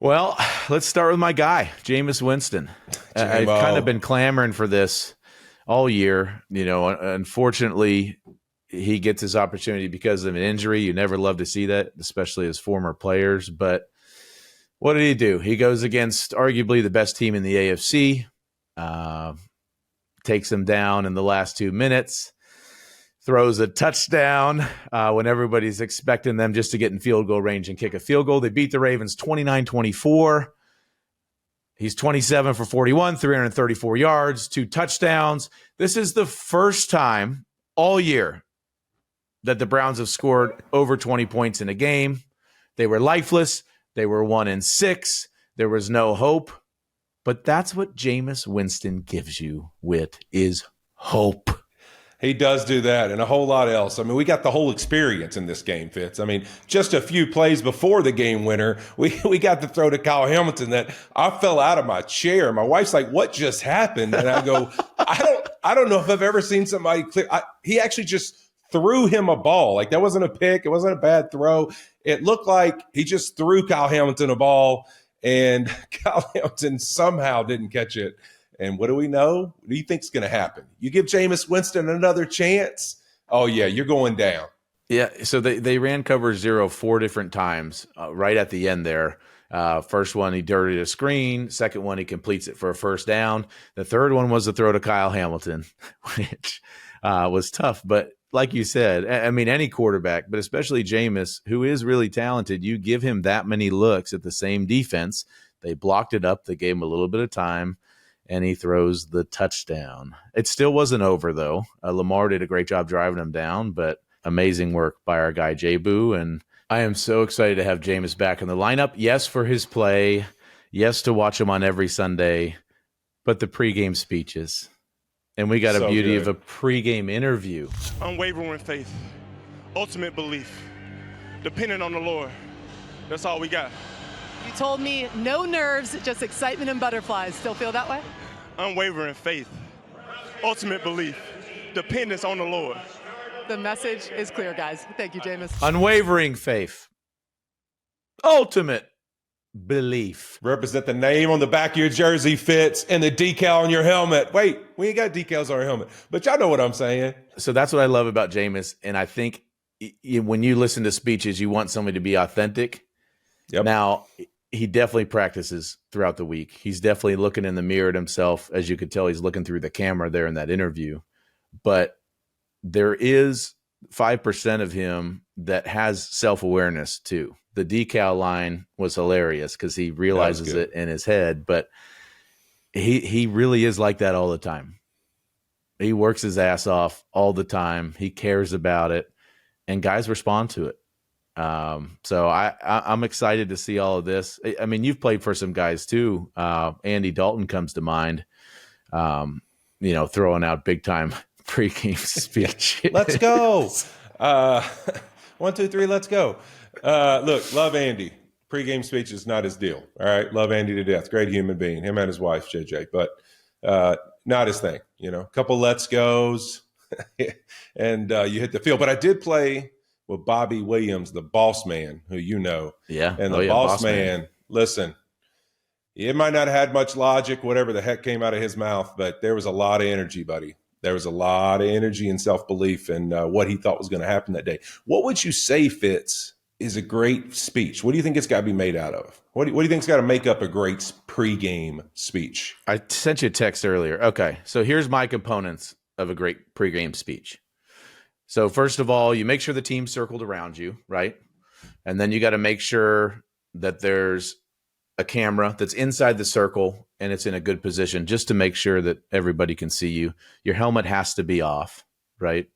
Well, let's start with my guy, Jameis Winston. I've kind of been clamoring for this all year. Unfortunately, he gets his opportunity because of an injury. You never love to see that, especially as former players. But what did he do? He goes against arguably the best team in the AFC, takes them down in the last 2 minutes, throws a touchdown when everybody's expecting them just to get in field goal range and kick a field goal. They beat the Ravens 29-24. He's 27 for 41, 334 yards, 2 touchdowns. This is the first time all year that the Browns have scored over 20 points in a game. They were lifeless. They were 1-6. There was no hope. But that's what Jameis Winston gives you, Whit, is hope. He does do that and a whole lot else. I mean, we got the whole experience in this game, Fitz. I mean, just a few plays before the game winner, we got to throw to Kyle Hamilton that I fell out of my chair. My wife's like, what just happened? And I go, I don't know if I've ever seen somebody clear. He actually just threw him a ball. Like, that wasn't a pick. It wasn't a bad throw. It looked like he just threw Kyle Hamilton a ball, and Kyle Hamilton somehow didn't catch it. And what do we know? What do you think's going to happen? You give Jameis Winston another chance? Oh, yeah, you're going down. Yeah, so they ran cover 0 4 different times right at the end there. First one, he dirtied a screen. Second one, he completes it for a first down. The third one was the throw to Kyle Hamilton, which was tough. But like you said, I mean, any quarterback, but especially Jameis, who is really talented, you give him that many looks at the same defense. They blocked it up. They gave him a little bit of time, and he throws the touchdown. It still wasn't over, though. Lamar did a great job driving him down, but amazing work by our guy, J-Boo. And I am so excited to have Jameis back in the lineup. Yes, for his play. Yes, to watch him on every Sunday. But the pregame speeches. And we got a beauty of a pregame interview. Unwavering faith, ultimate belief, depending on the Lord. That's all we got. You told me no nerves, just excitement and butterflies. Still feel that way? Unwavering faith, ultimate belief, dependence on the Lord. The message is clear, guys. Thank you, Jameis. Unwavering faith, ultimate belief. Represent the name on the back of your jersey, Fitz, and the decal on your helmet. Wait, we ain't got decals on our helmet, but y'all know what I'm saying. So that's what I love about Jameis, and I think when you listen to speeches, you want somebody to be authentic. Yep. Now, he definitely practices throughout the week. He's definitely looking in the mirror at himself. As you could tell, he's looking through the camera there in that interview. But there is 5% of him that has self-awareness too. The decal line was hilarious because he realizes it in his head, but he really is like that all the time. He works his ass off all the time. He cares about it, and guys respond to it. So I'm excited to see all of this. I mean, you've played for some guys too. Andy Dalton comes to mind, throwing out big time pregame speech. Let's go. 1, 2, 3, let's go. Look, love Andy. Pregame speech is not his deal. All right. Love Andy to death. Great human being, him and his wife, JJ, but, not his thing, a couple let's goes and, you hit the field, but I did play with Bobby Williams, the boss man, who Yeah. And the boss man, listen, it might not have had much logic, whatever the heck came out of his mouth, but there was a lot of energy, buddy. There was a lot of energy and self-belief in what he thought was going to happen that day. What would you say, Fitz, is a great speech? What do you think it's got to be made out of? What do you think's got to make up a great pregame speech? I sent you a text earlier. Okay, so here's my components of a great pregame speech. So first of all, you make sure the team's circled around you, right? And then you got to make sure that there's a camera that's inside the circle and it's in a good position just to make sure that everybody can see you. Your helmet has to be off, right?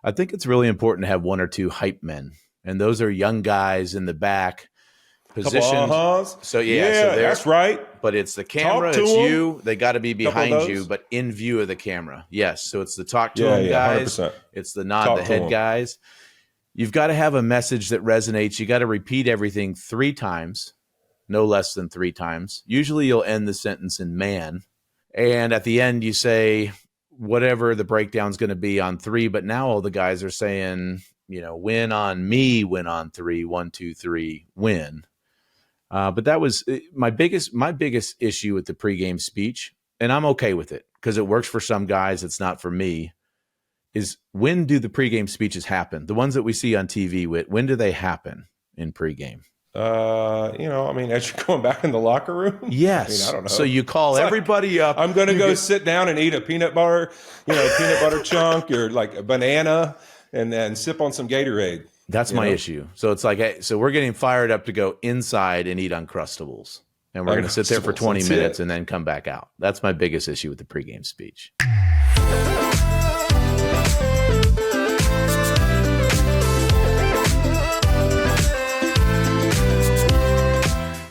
I think it's really important to have 1 or 2 hype men, and those are young guys in the back positioned. So that's right. But it's the camera, it's you. They got to be behind you, but in view of the camera. Yes. So it's the talk to them guys. 100%. It's the nod the head guys. You've got to have a message that resonates. You got to repeat everything 3 times, no less than 3 times. Usually you'll end the sentence in man. And at the end you say whatever the breakdown's going to be on 3. But now all the guys are saying, win on me, win on 3, 1, 2, 3, win. But that was my biggest issue with the pregame speech, and I'm okay with it because it works for some guys. It's not for me. Is when do the pregame speeches happen? The ones that we see on TV, when do they happen in pregame? As you're going back in the locker room. Yes. I don't know. So you call everybody up. I'm going to go sit down and eat a peanut butter chunk or like a banana and then sip on some Gatorade. That's my issue. So it's like, hey, so we're getting fired up to go inside and eat Uncrustables. And we're going to sit there for 20 minutes and then come back out. That's my biggest issue with the pregame speech.